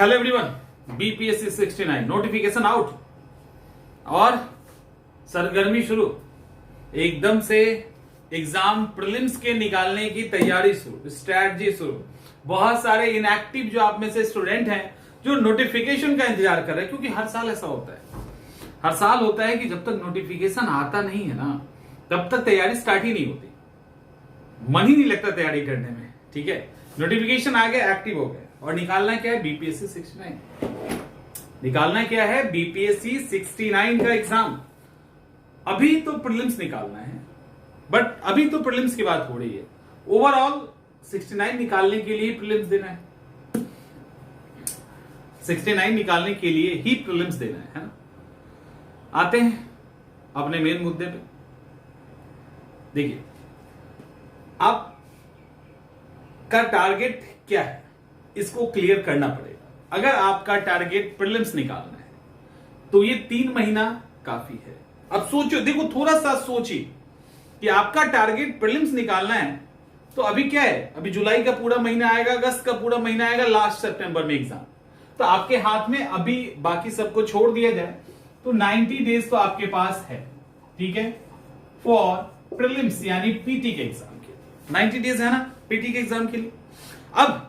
Hello everyone, BPSC 69 notification out और सरगर्मी शुरू। एकदम से एग्जाम प्रीलिम्स के निकालने की तैयारी शुरू, स्ट्रैटेजी शुरू। बहुत सारे इनएक्टिव जो आप में से स्टूडेंट हैं जो नोटिफिकेशन का इंतजार कर रहे हैं, क्योंकि हर साल ऐसा होता है। हर साल होता है कि जब तक नोटिफिकेशन आता नहीं है ना, तब तक तैयारी स्टार्ट ही नहीं होती, मन ही नहीं लगता तैयारी करने में। ठीक है, नोटिफिकेशन आ गया, एक्टिव हो गए, और निकालना क्या है? बीपीएससी 69। निकालना क्या है? बीपीएससी 69 का एग्जाम। अभी तो प्रीलिम्स निकालना है, बट अभी तो प्रीलिम्स की बात हो रही है। ओवरऑल 69 निकालने के लिए प्रीलिम्स देना है, 69 निकालने के लिए ही प्रीलिम्स देना है ना। आते हैं अपने मेन मुद्दे पे। देखिए, आप का टारगेट क्या है, इसको क्लियर करना पड़ेगा। अगर आपका टारगेट प्रीलिम्स निकालना है तो ये 3 महीना काफी है। अब सोचो, देखो थोड़ा सा सोचिए कि आपका टारगेट प्रीलिम्स निकालना है तो अभी क्या है? अभी जुलाई का पूरा महीना आएगा, अगस्त का पूरा महीना आएगा, लास्ट सितंबर में एग्जाम। तो आपके हाथ में अभी बाकी सबको छोड़ दिया जाए तो 90 डेज तो आपके पास है, ठीक है, फॉर प्रीलिम्स यानी पीटी के एग्जाम के। 90 डेज है ना पीटी के एग्जाम के लिए। अब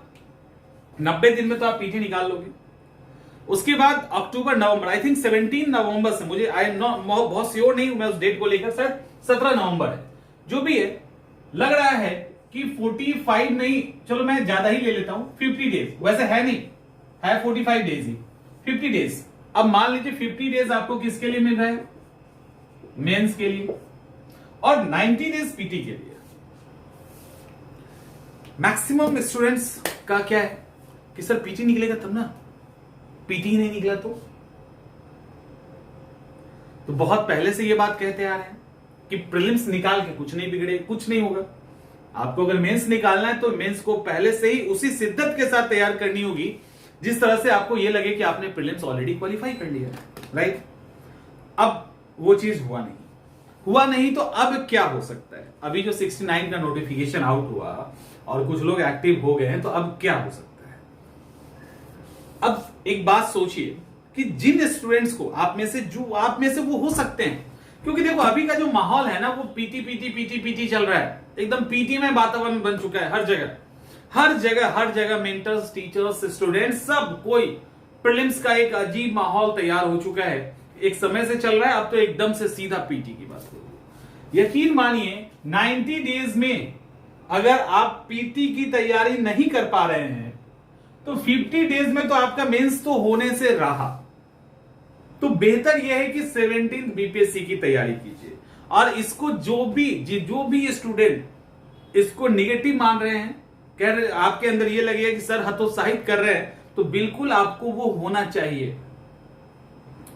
90 दिन में तो आप पीटी निकाल लोगे। उसके बाद अक्टूबर नवंबर, आई थिंक 17 नवंबर से, मुझे आई एम नॉट बहुत श्योर नहीं हूं मैं उस डेट को लेकर, सर 17 नवंबर है, जो भी है, लग रहा है कि 45 नहीं, चलो मैं ज्यादा ही ले लेता हूं, 50 डेज। वैसे है नहीं, है 45 डेज ही, 50 डेज। अब मान लीजिए 50 डेज आपको किसके लिए मिल रहा है? मेंस के लिए, और 90 डेज पीटी के लिए। मैक्सिमम स्टूडेंट्स का क्या है कि सर पीटी निकलेगा तब ना, पीटी ही नहीं निकला तो बहुत पहले से ये बात कहते आ रहे हैं कि प्रीलिम्स निकाल के कुछ नहीं बिगड़े, कुछ नहीं होगा। आपको अगर मेंस निकालना है तो मेंस को पहले से ही उसी शिद्दत के साथ तैयार करनी होगी जिस तरह से आपको ये लगे कि आपने प्रीलिम्स ऑलरेडी क्वालिफाई कर लिया है, राइट। अब वो चीज हुआ नहीं तो अब क्या हो सकता है? अभी जो 69 का नोटिफिकेशन आउट हुआ और कुछ लोग एक्टिव हो गए हैं, तो अब क्या हो सकता है? अब एक बात सोचिए कि जिन स्टूडेंट्स को आप में से वो हो सकते हैं, क्योंकि देखो अभी का जो माहौल है ना, वो पीटी चल रहा है, एकदम पीटी में वातावरण बन चुका है। हर जगह मेंटर्स, टीचर्स, स्टूडेंट्स, सब कोई प्रीलिम्स का एक अजीब माहौल तैयार हो चुका है। एक समय से चल रहा है, अब तो एकदम से सीधा पीटी की बात हो रही है। यकीन मानिए 90 डेज में अगर आप पीटी की तैयारी नहीं कर पा रहे हैं तो 50 डेज में तो आपका मेंस तो होने से रहा। तो बेहतर यह है कि 17 बीपीएससी की तैयारी कीजिए। और इसको जो भी स्टूडेंट इसको निगेटिव मान रहे हैं, कह रहे आपके अंदर ये लगेगा कि सर हतोत्साहित कर रहे हैं, तो बिल्कुल आपको वो होना चाहिए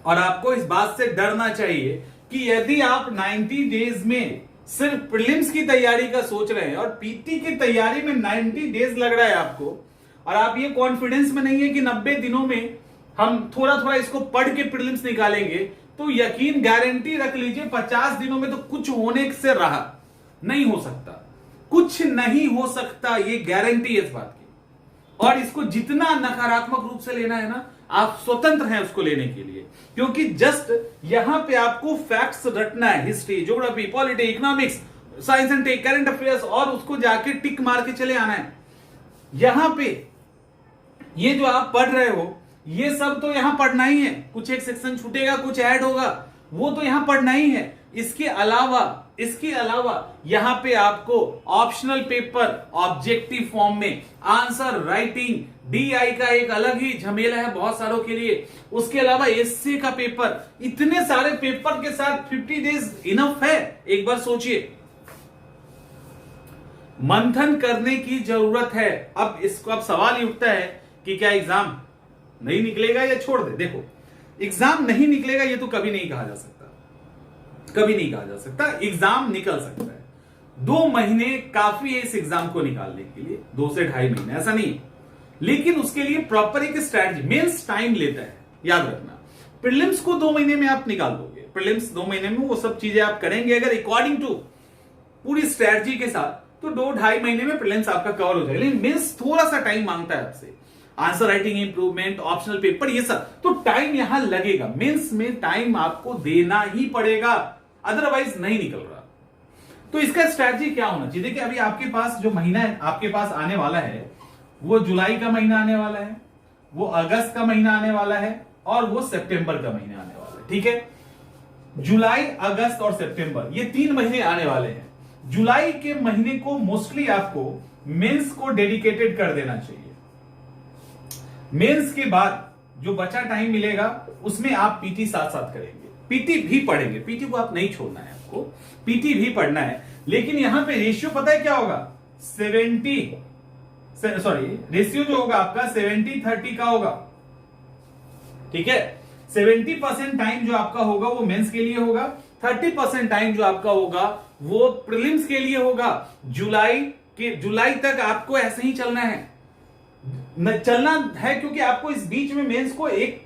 और आपको इस बात से डरना चाहिए कि यदि आप 90 डेज में सिर्फ प्रीलिम्स की तैयारी का सोच रहे हैं और पीटी की तैयारी में 90 डेज लग रहा है आपको, और आप ये कॉन्फिडेंस में नहीं है कि 90 दिनों में हम थोड़ा इसको पढ़ के प्रीलिम्स निकालेंगे, तो यकीन गारंटी रख लीजिए 50 दिनों में तो कुछ होने से रहा नहीं हो सकता, कुछ नहीं हो सकता, ये गारंटी है इस बात की। और इसको जितना नकारात्मक रूप से लेना है ना, आप स्वतंत्र हैं उसको लेने के लिए, क्योंकि जस्ट यहां पे आपको फैक्ट्स रटना है, history, geography, polity, economics, science and tech, current affairs, और उसको जाके टिक मार के चले आना है। यहां पे ये जो आप पढ़ रहे हो, ये सब तो यहां पढ़ना ही है, कुछ एक सेक्शन छूटेगा, कुछ ऐड होगा, वो तो यहां पढ़ना ही है। इसके अलावा यहां पे आपको ऑप्शनल पेपर ऑब्जेक्टिव फॉर्म में आंसर राइटिंग, डीआई का एक अलग ही झमेला है बहुत सारों के लिए, उसके अलावा एसए का पेपर, इतने सारे पेपर के साथ 50 डेज इनफ है? एक बार सोचिए, मंथन करने की जरूरत है। अब सवाल ही उठता है कि क्या एग्जाम नहीं निकलेगा या छोड़ दे। देखो, एग्जाम नहीं निकलेगा ये तो कभी नहीं कहा जा सकता, एग्जाम निकल सकता है। 2 महीने काफी है इस एग्जाम को निकालने के लिए, 2 से 2.5 महीने, ऐसा नहीं, लेकिन उसके लिए प्रॉपर एक स्ट्रैटेजी, मेंस टाइम लेता है, याद रखना। प्रीलिम्स को 2 महीने में आप निकाल दोगे, प्रीलिम्स 2 महीने में वो सब चीजें आप करेंगे अगर अकॉर्डिंग टू पूरी स्ट्रैटेजी के साथ, तो 2-2.5 महीने में प्रीलिम्स आपका कवर हो जाएगा। लेकिन मेंस थोड़ा सा टाइम मांगता है आपसे। Answer writing improvement, optional paper, ये सब। तो टाइम यहां लगेगा, मेंस में टाइम आपको देना ही पड़ेगा, अदरवाइज नहीं निकल रहा। तो इसका स्ट्रैटेजी क्या होना चाहिए? देखिए अभी आपके पास जो महीना है आपके पास आने वाला है, वो जुलाई का महीना आने वाला है, वो अगस्त का महीना आने वाला है, और वो सितंबर का महीना आने वाला है। ठीक है, जुलाई, अगस्त और सितंबर, ये 3 महीने आने वाले हैं। जुलाई के महीने को मोस्टली आपको मेंस को डेडिकेटेड कर देना चाहिए। मेंस के बाद जो बचा टाइम मिलेगा उसमें आप पीटी साथ साथ करेंगे, पीटी भी पढ़ेंगे, पीटी को आप नहीं छोड़ना है, आपको पीटी भी पढ़ना है। लेकिन यहां पे रेशियो पता है क्या होगा? रेशियो जो होगा आपका 70-30 का होगा। ठीक है, 70% टाइम जो आपका होगा वो मेंस के लिए होगा, 30% टाइम जो आपका होगा वो प्रीलिम्स के लिए होगा। जुलाई तक आपको ऐसे ही चलना है क्योंकि आपको इस बीच में मेंस को एक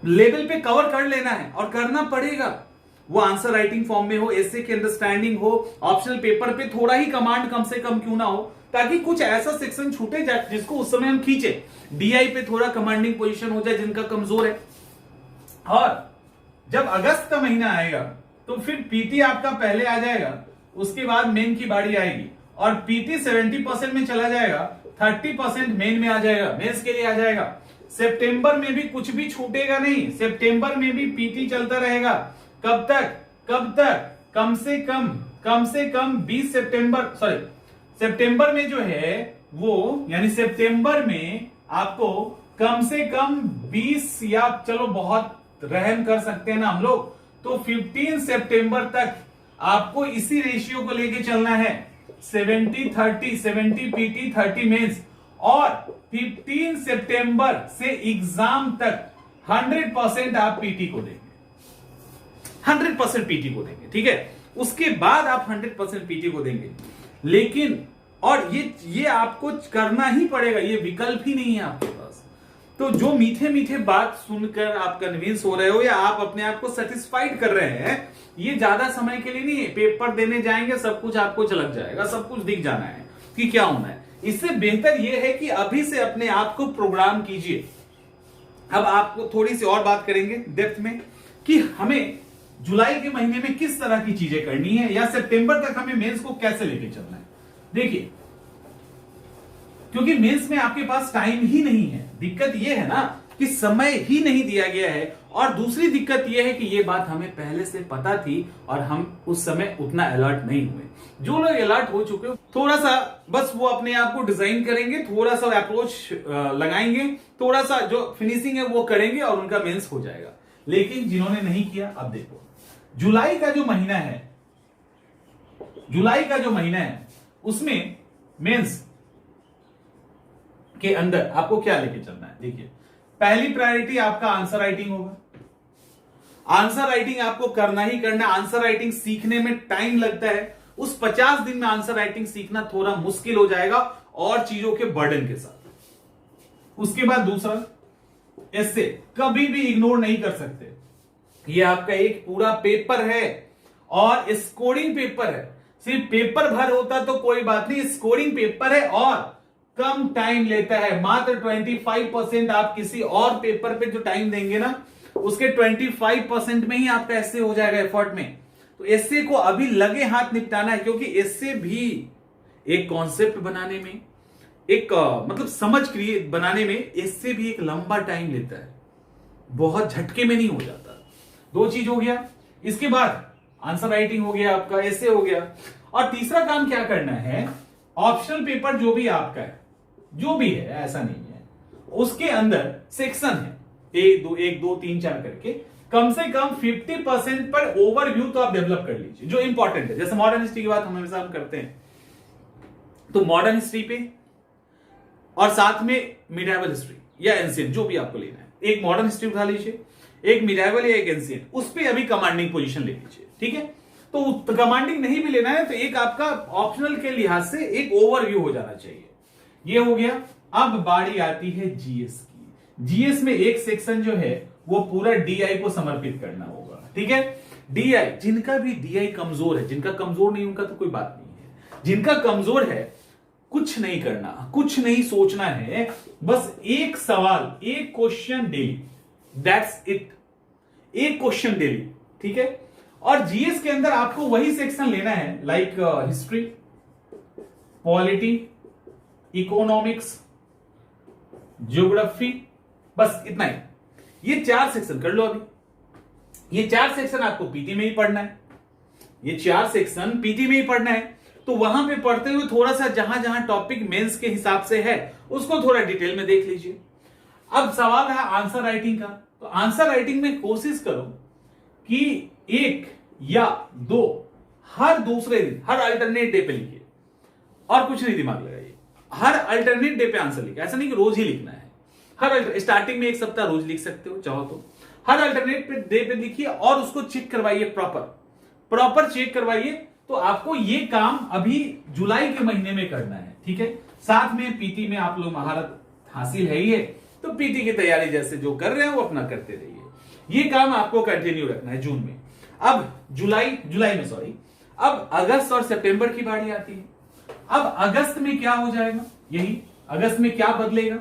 लेवल पे कवर कर लेना है और करना पड़ेगा। वो आंसर राइटिंग फॉर्म में हो, एसे की अंडरस्टैंडिंग हो, ऑप्शनल पेपर पे थोड़ा ही कमांड कम से कम क्यों ना हो, ताकि कुछ ऐसा सेक्शन छूटे जाए जिसको उस समय हम खींचे, डीआई पे थोड़ा कमांडिंग पोजीशन हो जाए जिनका कमजोर है। और जब अगस्त का महीना आएगा तो फिर पीटी आपका पहले आ जाएगा, उसके बाद मेन की बारी आएगी, और पीटी 70% में चला जाएगा, 30% मेन में आ जाएगा, मेंस के लिए आ जाएगा। सितंबर में भी कुछ भी छूटेगा नहीं, सितंबर में भी पीटी चलता रहेगा। कब तक? कम से कम 20 सितंबर में जो है वो, यानी सितंबर में आपको कम से कम 20, या चलो बहुत रहम कर सकते हैं ना हम लोग, तो 15 सितंबर तक आपको इसी रेशियो को लेके चलना है, 70-30, 70 पीटी 30 मेंस। और 15 सितंबर से एग्जाम तक 100% आप पीटी को देंगे, 100% पीटी को देंगे। ठीक है, उसके बाद आप 100% पीटी को देंगे। लेकिन और ये आपको करना ही पड़ेगा, ये विकल्प ही नहीं है आपके पास। तो जो मीठे मीठे बात सुनकर आप कन्विंस हो रहे हो या आप अपने आप को सेटिस्फाइड कर रहे हैं, ये ज्यादा समय के लिए नहीं है। पेपर देने जाएंगे, सब कुछ आपको झलक जाएगा, सब कुछ दिख जाना है कि क्या होना है। इससे बेहतर यह है कि अभी से अपने आप को प्रोग्राम कीजिए। अब आपको थोड़ी सी और बात करेंगे डेप्थ में कि हमें जुलाई के महीने में किस तरह की चीजें करनी है, या सितंबर तक हमें मेंस को कैसे लेके चलना है। देखिए, क्योंकि मेंस में आपके पास टाइम ही नहीं है, दिक्कत यह है ना कि समय ही नहीं दिया गया है। और दूसरी दिक्कत यह है कि यह बात हमें पहले से पता थी और हम उस समय उतना अलर्ट नहीं हुए। जो लोग अलर्ट हो चुके हो, थोड़ा सा बस वो अपने आप को डिजाइन करेंगे, थोड़ा सा अप्रोच लगाएंगे, थोड़ा सा जो फिनिशिंग है वो करेंगे और उनका मेंस हो जाएगा। लेकिन जिन्होंने नहीं किया, अब देखो जुलाई का जो महीना है उसमें मेंस के अंदर आपको क्या लेके चलना है। देखिए, पहली प्रायोरिटी आपका आंसर राइटिंग होगा। आंसर राइटिंग आपको करना ही करना। आंसर राइटिंग सीखने में टाइम लगता है, उस 50 दिन में आंसर राइटिंग सीखना थोड़ा मुश्किल हो जाएगा और चीजों के बर्डन के साथ। उसके बाद दूसरा, ऐसे कभी भी इग्नोर नहीं कर सकते, ये आपका एक पूरा पेपर है और स्कोरिंग पेपर है। सिर्फ पेपर भर होता तो कोई बात नहीं, स्कोरिंग पेपर है और कम टाइम लेता है। मात्र 25% आप किसी और पेपर पे जो टाइम देंगे ना, उसके 25% में ही आपका एस्से हो जाएगा एफर्ट में। तो एस्से को अभी लगे हाथ निपटाना है, क्योंकि एस्से भी एक कॉन्सेप्ट बनाने में, एक मतलब समझ क्रिएट बनाने में एस्से भी एक लंबा टाइम लेता है, बहुत झटके में नहीं हो जाता। 2 चीज हो गया। इसके बाद आंसर राइटिंग हो गया, आपका एस्से हो गया। और तीसरा काम क्या करना है, ऑप्शनल पेपर जो भी आपका है, जो भी है, ऐसा नहीं है, उसके अंदर सेक्शन है 1 2 3 4 करके, कम से कम 50% पर ओवरव्यू तो आप डेवलप कर लीजिए जो इंपॉर्टेंट है। जैसे मॉडर्न हिस्ट्री की बात हम हमेशा करते हैं, तो मॉडर्न हिस्ट्री पे और साथ में मिडिवल हिस्ट्री या एंशिएंट, जो भी आपको लेना है, एक मॉडर्न हिस्ट्री उठा लीजिए, एक मिडिवल या एक एंशिएंट, उस पर अभी कमांडिंग पोजीशन ले लीजिए। ठीक है, तो कमांडिंग नहीं भी लेना है तो एक आपका ऑप्शनल के लिहाज से एक ओवरव्यू हो जाना चाहिए। ये हो गया। अब बारी आती है जीएस की। जीएस में एक सेक्शन जो है वो पूरा डीआई को समर्पित करना होगा। ठीक है, डीआई, जिनका भी डीआई कमजोर है, जिनका कमजोर नहीं उनका तो कोई बात नहीं है, जिनका कमजोर है कुछ नहीं करना, कुछ नहीं सोचना है, बस एक सवाल, एक क्वेश्चन डेली, दैट्स इट, एक क्वेश्चन डेली, ठीक है। और जीएस के अंदर आपको वही सेक्शन लेना है like history, polity, economics, geography, बस इतना ही। ये 4 सेक्शन कर लो अभी। ये 4 सेक्शन आपको पीटी में ही पढ़ना है, ये 4 सेक्शन पीटी में ही पढ़ना है। तो वहां पे पढ़ते हुए थोड़ा सा जहां जहां टॉपिक मेंस के हिसाब से है उसको थोड़ा डिटेल में देख लीजिए। अब सवाल है आंसर राइटिंग का। तो आंसर राइटिंग में कोशिश करो कि 1 या 2 हर दूसरे दिन, हर अल्टरनेट डे पे लिखिए, और कुछ नहीं दिमाग लगाइए। हर अल्टरनेट डे पे आंसर लिखिए, ऐसा नहीं कि रोज ही लिखना है। हर स्टार्टिंग में 1 सप्ताह रोज लिख सकते हो चाहो तो। हर अल्टरनेट डे पे लिखिए और उसको चेक करवाइए, प्रॉपर चेक करवाइए। तो आपको ये काम अभी जुलाई के महीने में करना है, ठीक है। साथ में पीटी में आप लोग महारत हासिल है ही है, तो पीटी की तैयारी जैसे जो कर रहे हैं वो अपना करते रहिए। ये काम आपको कंटिन्यू रखना है जून में। अब जुलाई में सॉरी, अब अगस्त और सितंबर की बारी आती है। अब अगस्त में क्या हो जाएगा, यही अगस्त में क्या बदलेगा।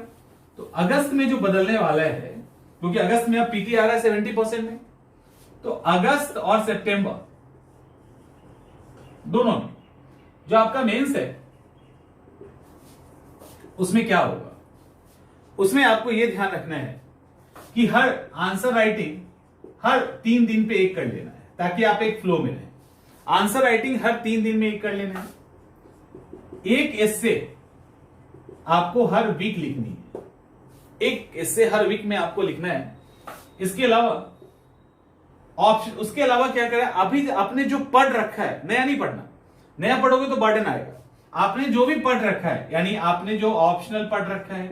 तो अगस्त में जो बदलने वाला है, क्योंकि अगस्त में अब पीटी आ रहा है 70% में, तो अगस्त और सितंबर दोनों में जो आपका मेंस है उसमें क्या होगा, उसमें आपको यह ध्यान रखना है कि हर आंसर राइटिंग हर 3 दिन पे एक कर लेना है, ताकि आप एक फ्लो में रहें। आंसर राइटिंग हर 3 दिन में एक कर लेना है। एक एस्से आपको हर वीक लिखनी है, एक एस्से हर वीक में आपको लिखना है। इसके अलावा ऑप्शन, उसके अलावा क्या करें, अभी आपने जो पढ़ रखा है, नया नहीं पढ़ना, नया पढ़ोगे तो बर्डन आएगा। आपने जो भी पढ़ रखा है, यानी आपने जो ऑप्शनल पढ़ रखा है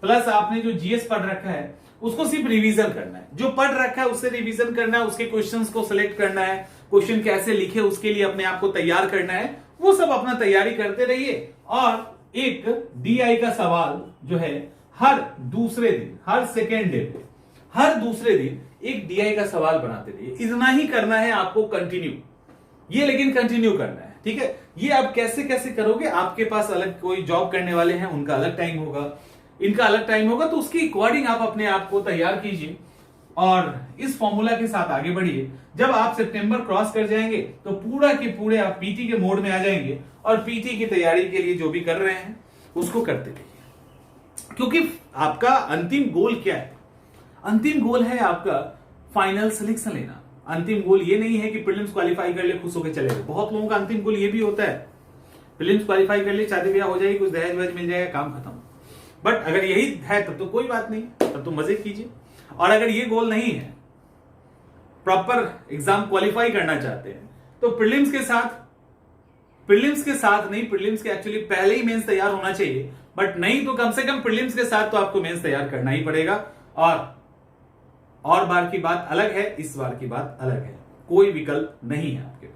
प्लस आपने जो जीएस पढ़ रखा है, उसको सिर्फ रिवीजन करना है। जो पढ़ रखा है उससे रिवीजन करना है, उसके क्वेश्चंस को सिलेक्ट करना है, क्वेश्चन कैसे लिखे उसके लिए अपने आप को तैयार करना है। वो सब अपना तैयारी करते रहिए। और एक डीआई का सवाल जो है हर दूसरे दिन, हर सेकेंड डे पे, हर दूसरे दिन एक डीआई का सवाल बनाते रहिए। इतना ही करना है आपको कंटिन्यू, ये लेकिन कंटिन्यू करना है, ठीक है। ये आप कैसे कैसे करोगे, आपके पास अलग कोई जॉब करने वाले हैं उनका अलग टाइम होगा, इनका अलग टाइम होगा, तो उसकी अकॉर्डिंग आप अपने आप को तैयार कीजिए और इस फॉर्मूला के साथ आगे बढ़िए। जब आप सितंबर क्रॉस कर जाएंगे तो पूरा के पूरे आप पीटी के मोड में आ जाएंगे और पीटी की तैयारी के लिए जो भी कर रहे हैं उसको करते रहिए। क्योंकि आपका अंतिम गोल क्या है, अंतिम गोल है आपका फाइनल सिलेक्शन लेना। अंतिम गोल ये नहीं है कि प्रीलिम्स क्वालिफाई कर ले खुश होकर चले गए। बहुत लोगों का अंतिम गोल ये भी होता है, प्रीलिम्स क्वालिफाई कर ले, शादी ब्याह हो जाएगी, कुछ दहेज वहेज मिल जाएगा, काम खत्म। बट अगर यही है तब तो कोई बात नहीं, तब तो मजे कीजिए। और अगर ये गोल नहीं है, प्रॉपर एग्जाम क्वालिफाई करना चाहते हैं, तो प्रीलिम्स के साथ नहीं, प्रीलिम्स के एक्चुअली पहले ही मेंस तैयार होना चाहिए, बट नहीं तो कम से कम प्रीलिम्स के साथ तो आपको मेंस तैयार करना ही पड़ेगा। और बार की बात अलग है, इस बार की बात अलग है, कोई विकल्प नहीं है आपके पास।